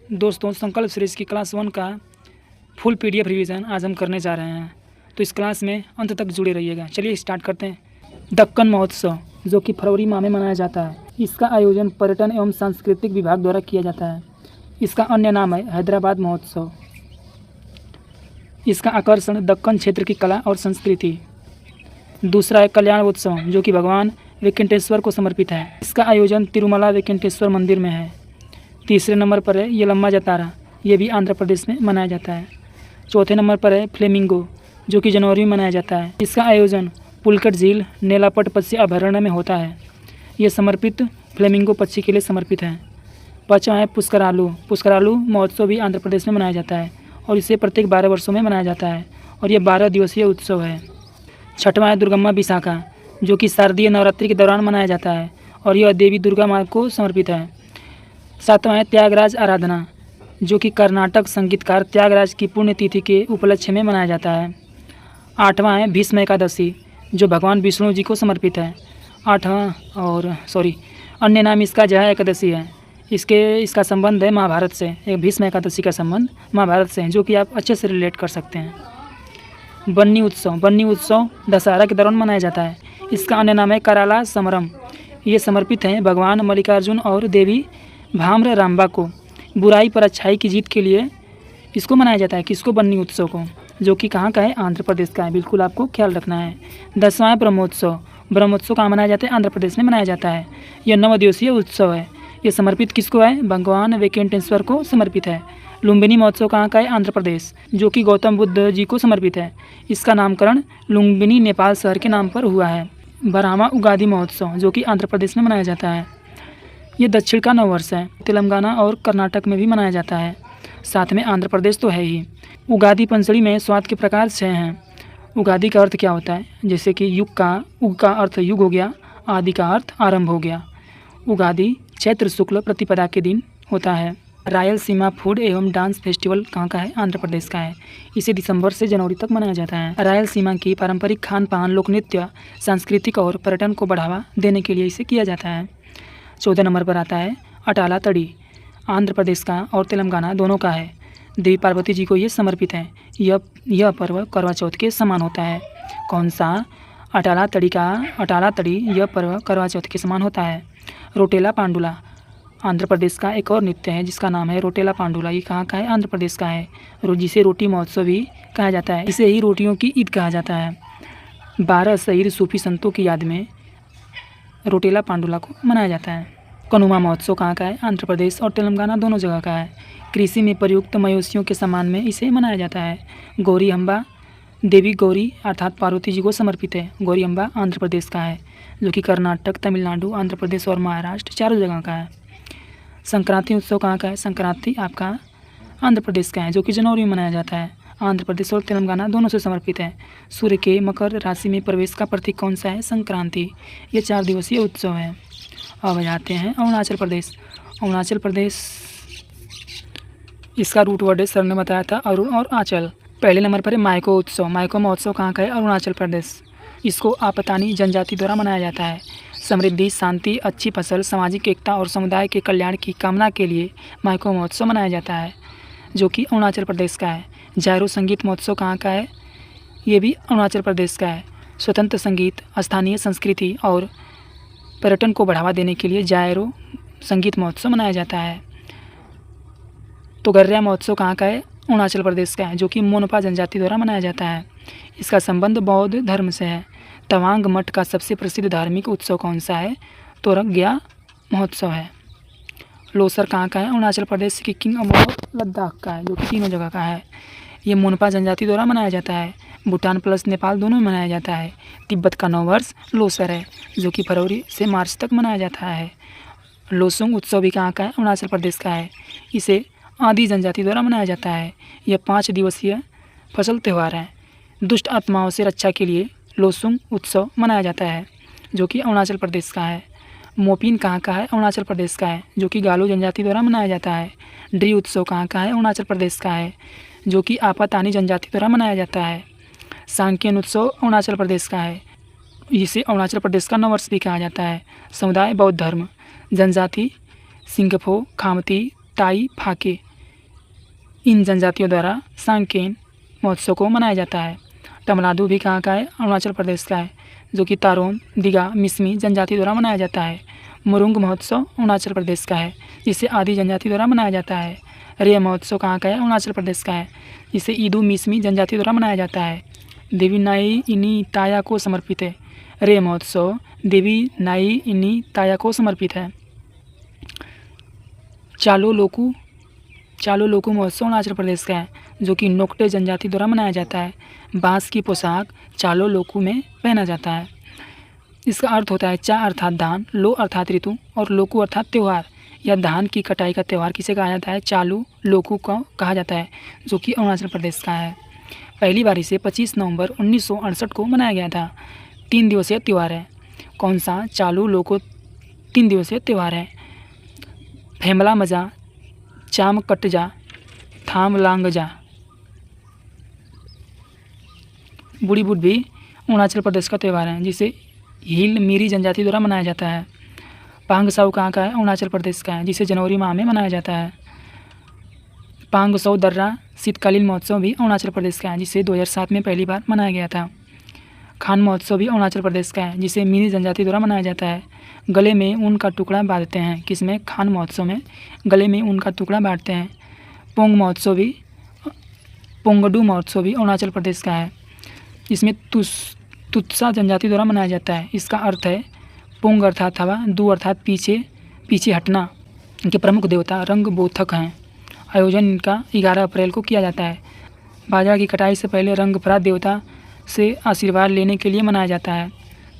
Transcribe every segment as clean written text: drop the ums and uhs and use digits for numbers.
दोस्तों, संकल्प सीरीज़ की क्लास 1 का फुल पीडीएफ रिवीजन आज हम करने जा रहे हैं, तो इस क्लास में अंत तक जुड़े रहिएगा। चलिए स्टार्ट करते हैं। दक्कन महोत्सव, जो कि फरवरी माह में मनाया जाता है, इसका आयोजन पर्यटन एवं सांस्कृतिक विभाग द्वारा किया जाता है। इसका अन्य नाम है हैदराबाद महोत्सव। इसका आकर्षण दक्कन क्षेत्र की कला और संस्कृति। दूसरा है कल्याण उत्सव, जो कि भगवान वेंकटेश्वर को समर्पित है। इसका आयोजन तिरुमला वेंकटेश्वर मंदिर में है। तीसरे नंबर पर है यलम्मा जतारा, ये भी आंध्र प्रदेश में मनाया जाता है। चौथे नंबर पर है फ्लेमिंगो, जो कि जनवरी में मनाया जाता है। इसका आयोजन पुलकट झील नेलापट पक्षी अभयारण्य में होता है। ये समर्पित फ्लेमिंगो पक्षी के लिए समर्पित है। पाँचवा है पुष्करालू। पुष्करालू महोत्सव भी आंध्र प्रदेश में मनाया जाता है और इसे प्रत्येक 12 वर्षों में मनाया जाता है और यह 12 दिवसीय उत्सव है। छठवां है दुर्गम्मा विशाखा, जो कि शारदीय नवरात्रि के दौरान मनाया जाता है और यह देवी दुर्गा माँ को समर्पित है। सातवां है त्यागराज आराधना, जो कि कर्नाटक संगीतकार त्यागराज की पुण्यतिथि के उपलक्ष्य में मनाया जाता है। आठवां है भीष्म एकादशी, जो भगवान विष्णु जी को समर्पित है। अन्य नाम इसका जया एकादशी है। इसका संबंध है महाभारत से। एक भीष्म एकादशी का संबंध महाभारत से है, जो कि आप अच्छे से रिलेट कर सकते हैं। बन्नी उत्सव दशहरा के दौरान मनाया जाता है। इसका अन्य नाम है कराला समरम। ये समर्पित हैं भगवान मल्लिकार्जुन और देवी भाम्र राम्बा को। बुराई पर अच्छाई की जीत के लिए इसको मनाया जाता है। किसको? बन्नी उत्सव को, जो कि कहाँ का है? आंध्र प्रदेश का है। बिल्कुल आपको ख्याल रखना है। 10वां है ब्रह्मोत्सव। ब्रह्मोत्सव कहाँ मनाया जाता है? आंध्र प्रदेश में मनाया जाता है। यह 9 दिवसीय उत्सव है। ये समर्पित किसको है? भगवान वेंकटेश्वर को समर्पित है। लुम्बिनी महोत्सव कहाँ का है? आंध्र प्रदेश, जो कि गौतम बुद्ध जी को समर्पित है। इसका नामकरण लुम्बिनी नेपाल शहर के नाम पर हुआ है। 12वां उगादि महोत्सव, जो कि आंध्र प्रदेश में मनाया जाता है। ये दक्षिण का नववर्ष है। तेलंगाना और कर्नाटक में भी मनाया जाता है। साथ में आंध्र प्रदेश तो है ही। उगादि पंचड़ी में स्वाद के प्रकार 6 हैं। उगादि का अर्थ क्या होता है? जैसे कि उग का अर्थ युग हो गया, आदि का अर्थ आरंभ हो गया। उगादि चैत्र शुक्ल प्रतिपदा के दिन होता है। रायलसीमा फूड एवं डांस फेस्टिवल कहाँ का है? आंध्र प्रदेश का है। इसे दिसंबर से जनवरी तक मनाया जाता है। रायलसीमा की पारंपरिक खान पान, लोक नृत्य, सांस्कृतिक और पर्यटन को बढ़ावा देने के लिए इसे किया जाता है। 14 नंबर पर आता है अटाला तड़ी। आंध्र प्रदेश का और तेलंगाना दोनों का है। देवी पार्वती जी को ये समर्पित है। यह पर्व करवा चौथ के समान होता है। कौन सा? अटाला तड़ी। यह पर्व करवा चौथ के समान होता है। रोटेला पांडुला आंध्र प्रदेश का एक और नृत्य है, जिसका नाम है रोटेला पांडुला। ये कहाँ का है? आंध्र प्रदेश का है। जिसे रोटी महोत्सव भी कहा जाता है। इसे ही रोटियों की ईद कहा जाता है। 12 शहीद सूफी संतों की याद में रोटेला पांडुला को मनाया जाता है। कनुमा महोत्सव कहाँ का है? आंध्र प्रदेश और तेलंगाना दोनों जगह का है। कृषि में प्रयुक्त मवेशियों के सम्मान में इसे मनाया जाता है। गौरी अम्बा, देवी गौरी अर्थात पार्वती जी को समर्पित है। गौरी अम्बा आंध्र प्रदेश का है, जो कि कर्नाटक, तमिलनाडु, आंध्र प्रदेश और महाराष्ट्र चारों जगह का है। संक्रांति उत्सव कहाँ का है? संक्रांति आपका आंध्र प्रदेश का है, जो कि जनवरी में मनाया जाता है। आंध्र प्रदेश और तेलंगाना दोनों से समर्पित है। सूर्य के मकर राशि में प्रवेश का प्रतीक कौन सा है? संक्रांति। ये 4 दिवसीय उत्सव है। अब जाते हैं अरुणाचल प्रदेश। अरुणाचल प्रदेश, इसका रूट वर्ड है, सर ने बताया था, अरुण और आंचल। पहले नंबर पर है मायको उत्सव। मायको महोत्सव कहाँ का है? अरुणाचल प्रदेश। इसको आपतानी जनजाति द्वारा मनाया जाता है। समृद्धि, शांति, अच्छी फसल, सामाजिक एकता और समुदाय के कल्याण की कामना के लिए मायको महोत्सव मनाया जाता है, जो कि अरुणाचल प्रदेश का है। जायरो संगीत महोत्सव कहाँ का है? ये भी अरुणाचल प्रदेश का है। स्वतंत्र संगीत, स्थानीय संस्कृति और पर्यटन को बढ़ावा देने के लिए जायरो संगीत महोत्सव मनाया जाता है। तोगर्या महोत्सव कहाँ का है? अरुणाचल प्रदेश का है, जो कि मोनपा जनजाति द्वारा मनाया जाता है। इसका संबंध बौद्ध धर्म से है। तवांग मठ का सबसे प्रसिद्ध धार्मिक उत्सव कौन सा है? तोरग्या महोत्सव है। लोसर कहाँ का है? अरुणाचल प्रदेश के किंग और लद्दाख का है, जो कि तीनों जगह का है। ये मोनपा जनजाति द्वारा मनाया जाता है। भूटान प्लस नेपाल दोनों में मनाया जाता है। तिब्बत का नववर्ष लोसर है, जो कि फरवरी से मार्च तक मनाया जाता है। लोसुंग उत्सव भी कहाँ का है? अरुणाचल प्रदेश का है। इसे आदि जनजाति द्वारा मनाया जाता है। यह 5 दिवसीय फसल त्यौहार है। दुष्ट आत्माओं से रक्षा के लिए लोसुंग उत्सव मनाया जाता है, जो कि अरुणाचल प्रदेश का है। मोपिन कहाँ का है? अरुणाचल प्रदेश का है, जो कि गालो जनजाति द्वारा मनाया जाता है। ड्री उत्सव कहाँ का है? अरुणाचल प्रदेश का है, जो कि आपातानी जनजाति द्वारा मनाया जाता है। सांकेन उत्सव अरुणाचल प्रदेश का है। इसे अरुणाचल प्रदेश का नववर्ष भी कहा जाता है। समुदाय बौद्ध धर्म, जनजाति सिंगफो, खामती, ताई, फाके, इन जनजातियों द्वारा सांकेन महोत्सव को मनाया जाता है। तमिलनाडु भी कहाँ का है? अरुणाचल प्रदेश का है, जो कि तारोन दिगा मिसमी जनजाति द्वारा मनाया जाता है। मुरुंग महोत्सव अरुणाचल प्रदेश का है, जिसे आदि जनजाति द्वारा मनाया जाता है। रे महोत्सव कहाँ का है? अरुणाचल प्रदेश का है, जिसे ईदू मिसमी जनजाति द्वारा मनाया जाता है। देवी नाई इनी ताया को समर्पित है। रे महोत्सव देवी नाई इनी ताया को समर्पित है। चालो लोकू महोत्सव अरुणाचल प्रदेश का है, जो कि नोक्टे जनजाति द्वारा मनाया जाता है। बांस की पोशाक चालो लोकू में पहना जाता है। इसका अर्थ होता है चा अर्थात धान, लो अर्थात ऋतु और लोकू अर्थात त्यौहार। या धान की कटाई का त्यौहार किसे कहा जाता है? चालू लोकू को कहा जाता है, जो कि अरुणाचल प्रदेश का है। पहली बार इसे 25 नवंबर 1968 को मनाया गया था। 3 दिवसीय त्यौहार है। कौन सा? चालू लोको 3 दिवसीय त्यौहार है। फेमला मजा, चाम कटजा, थाम लांगजा। बूढ़ी बुढ़ भी अरुणाचल प्रदेश का त्यौहार है, जिसे हिल मीरी जनजाति द्वारा मनाया जाता है। पांग साउ कहाँ का है? अरुणाचल प्रदेश का है, जिसे जनवरी माह में मनाया जाता है। पांग सौ दर्रा शीतकालीन महोत्सव भी अरुणाचल प्रदेश का है, जिसे 2007 में पहली बार मनाया गया था। खान महोत्सव भी अरुणाचल प्रदेश का है, जिसे मिनी जनजाति द्वारा मनाया जाता है। गले में ऊन का टुकड़ा बांधते हैं, किसमें? खान महोत्सव में गले में ऊन का टुकड़ा बांधते हैं। पोंगडू महोत्सव भी अरुणाचल प्रदेश का है, जिसमें तुत्सा जनजाति द्वारा मनाया जाता है। इसका अर्थ है पोंग अर्थात हवा, दू अर्थात पीछे हटना। इनके प्रमुख देवता रंग बोथक हैं। आयोजन इनका 11 अप्रैल को किया जाता है। बाजरा की कटाई से पहले रंगफरा देवता से आशीर्वाद लेने के लिए मनाया जाता है।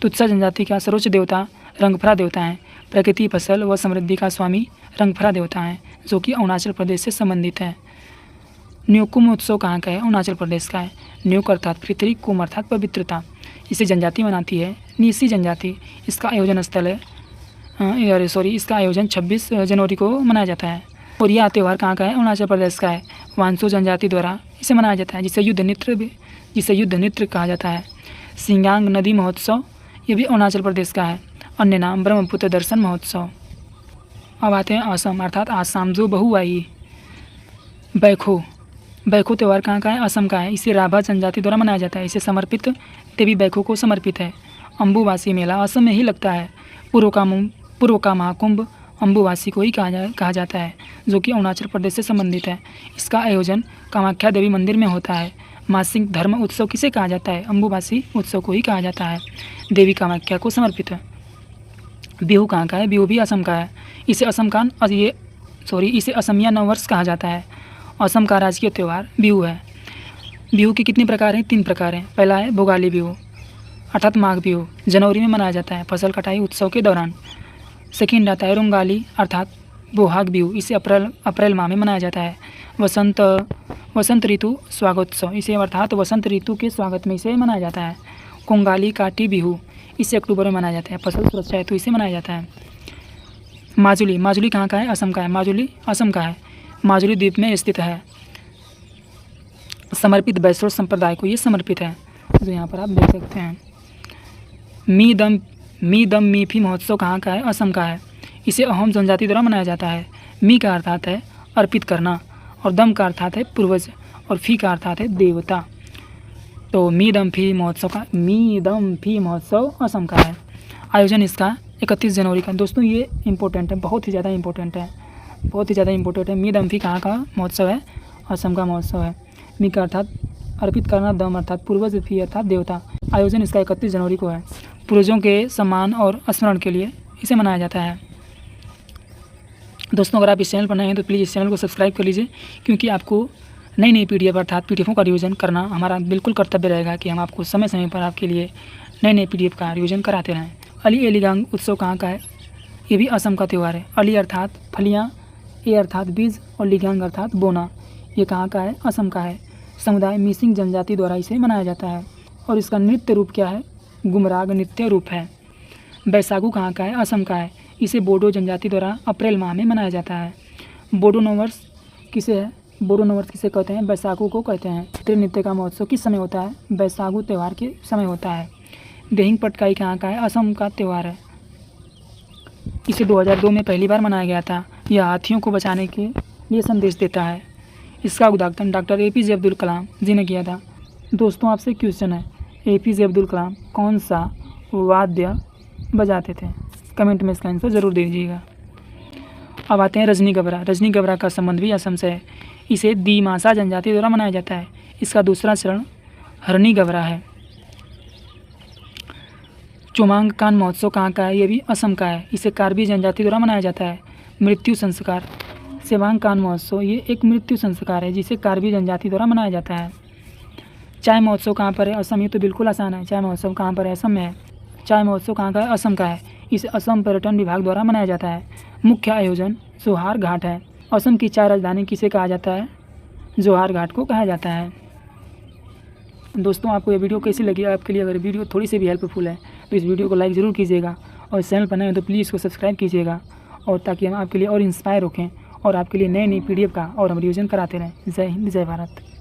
तुत्सा जनजाति का सर्वोच्च देवता रंगफरा देवता हैं। प्रकृति, फसल व समृद्धि का स्वामी रंगफरा देवता हैं, जो कि अरुणाचल प्रदेश से संबंधित है। न्योकुम उत्सव कहाँ का है? अरुणाचल प्रदेश का है। न्योक अर्थात पृथ्वी, कुम अर्थात पवित्रता। इसे जनजाति मनाती है नीसी जनजाति। इसका आयोजन स्थल है इसका आयोजन 26 जनवरी को मनाया जाता है। और यह त्यौहार कहाँ का है? अरुणाचल प्रदेश का है। वांसो जनजाति द्वारा इसे मनाया जाता है, जिसे युद्ध नृत्य कहा जाता है। सिंगांग नदी महोत्सव ये भी अरुणाचल प्रदेश का है। अन्य नाम ब्रह्मपुत्र दर्शन महोत्सव। अब आते हैं असम अर्थात आसाम, जो बहुवाही। बैखो त्यौहार कहाँ का है? असम का है। इसे राभा जनजाति द्वारा मनाया जाता है। इसे समर्पित देवी बैखो को समर्पित है। अम्बुवासी मेला असम में ही लगता है। पूर्व का महाकुंभ अम्बुवासी को ही कहा जाता है, जो कि अरुणाचल प्रदेश से संबंधित है। इसका आयोजन कामाख्या देवी मंदिर में होता है। मासिक धर्म उत्सव किसे कहा जाता है? अम्बुवासी उत्सव को ही कहा जाता है। देवी कामाख्या को समर्पित है। बिहू कहाँ का है? बिहू भी असम का है। इसे असमिया नववर्ष कहा जाता है। असम का राजकीय त्यौहार बिहू है। बिहू के कितने प्रकार हैं? 3 प्रकार हैं। पहला है भोगाली बिहू अर्थात माघ बिहू, जनवरी में मनाया जाता है फसल कटाई उत्सव के दौरान। सेकेंड आता है रोंगाली अर्थात बोहाग बिहू, इसे अप्रैल माह में मनाया जाता है। वसंत ऋतु स्वागतोत्सव, इसे अर्थात वसंत ऋतु के स्वागत में इसे मनाया जाता है। कोंगाली काटी बिहू, इसे अक्टूबर में मनाया जाता है फसल सुरक्षा हेतु इसे मनाया जाता है। माजुली कहाँ का है? असम का है। माजुली असम का है। माजुली द्वीप में स्थित है। समर्पित वैष्णव संप्रदाय को ये समर्पित है, जो यहाँ पर आप देख सकते हैं। मी दम मीफी महोत्सव कहाँ का है? असम का है। इसे अहोम जनजाति द्वारा मनाया जाता है। मी का अर्थात है अर्पित करना और दम का अर्थात है पूर्वज और फी का अर्थात है देवता। तो मी दम फी महोत्सव असम का है। आयोजन इसका 31 जनवरी का। दोस्तों ये इम्पोर्टेंट है, बहुत ही ज़्यादा इम्पोर्टेंट है। मी दम फी कहाँ का महोत्सव है? असम का महोत्सव है। मी का अर्थात अर्पित करना, दम अर्थात पूर्वज, फी अर्थात देवता। आयोजन इसका 31 जनवरी को है। पूर्वजों के सम्मान और स्मरण के लिए इसे मनाया जाता है। दोस्तों अगर आप इस चैनल पर नए हैं तो प्लीज़ इस चैनल को सब्सक्राइब कर लीजिए, क्योंकि आपको नई PDF अर्थात PDFों का रिवीजन करना हमारा बिल्कुल कर्तव्य रहेगा कि हम आपको समय समय पर आपके लिए नए PDF का रिवीजन कराते रहें। अली एलिगांग उत्सव कहाँ का है? ये भी असम का त्यौहार है। अली अर्थात फलियाँ, ए अर्थात बीज और लिगांग अर्थात बोना। ये कहाँ का है? असम का है। समुदाय मिसिंग जनजाति द्वारा इसे मनाया जाता है और इसका नृत्य रूप क्या है? गुमराग नृत्य रूप है। बैसागु कहाँ का है? असम का है। इसे बोडो जनजाति द्वारा अप्रैल माह में मनाया जाता है। बोडो नववर्ष किसे कहते हैं? बैसागु को कहते हैं। क्षेत्रीय नृत्य का महोत्सव किस समय होता है? बैसागु त्यौहार के समय होता है। देहिंग पटकाई कहाँ का है? असम का त्यौहार है। इसे 2002 में पहली बार मनाया गया था। यह हाथियों को बचाने के लिए संदेश देता है। इसका उद्घाटन डॉक्टर APJ अब्दुल कलाम जी ने किया था। दोस्तों आपसे क्वेश्चन है, APJ अब्दुल कलाम कौन सा वाद्य बजाते थे? कमेंट में इसका आंसर ज़रूर दे दीजिएगा। अब आते हैं रजनी गबरा। रजनी गबरा का संबंध भी असम से है। इसे दिमासा जनजाति द्वारा मनाया जाता है। इसका दूसरा चरण हरनी गबरा है। चोमांगकान महोत्सव कहाँ का है? ये भी असम का है। इसे कार्बी जनजाति द्वारा मनाया जाता है। मृत्यु संस्कार सेवांगकान महोत्सव ये एक मृत्यु संस्कार है जिसे कार्बी जनजाति द्वारा मनाया जाता है। चाय महोत्सव कहाँ पर है? असम। ये तो बिल्कुल आसान है। चाय महोत्सव कहाँ पर है? असम में है। चाय महोत्सव कहाँ का है? असम का है। इसे असम पर्यटन विभाग द्वारा मनाया जाता है। मुख्य आयोजन जोहार घाट है। असम की चाय राजधानी किसे कहा जाता है? जोहार घाट को कहा जाता है। दोस्तों आपको ये वीडियो कैसी लगी? आपके लिए अगर वीडियो थोड़ी सी भी हेल्पफुल है तो इस वीडियो को लाइक ज़रूर कीजिएगा और चैनल पर नए हैं तो प्लीज़ इसको सब्सक्राइब कीजिएगा, और ताकि हम आपके लिए और इंस्पायर हों और आपके लिए नई PDF का और हम रिवीजन कराते रहें। जय हिंद, जय भारत।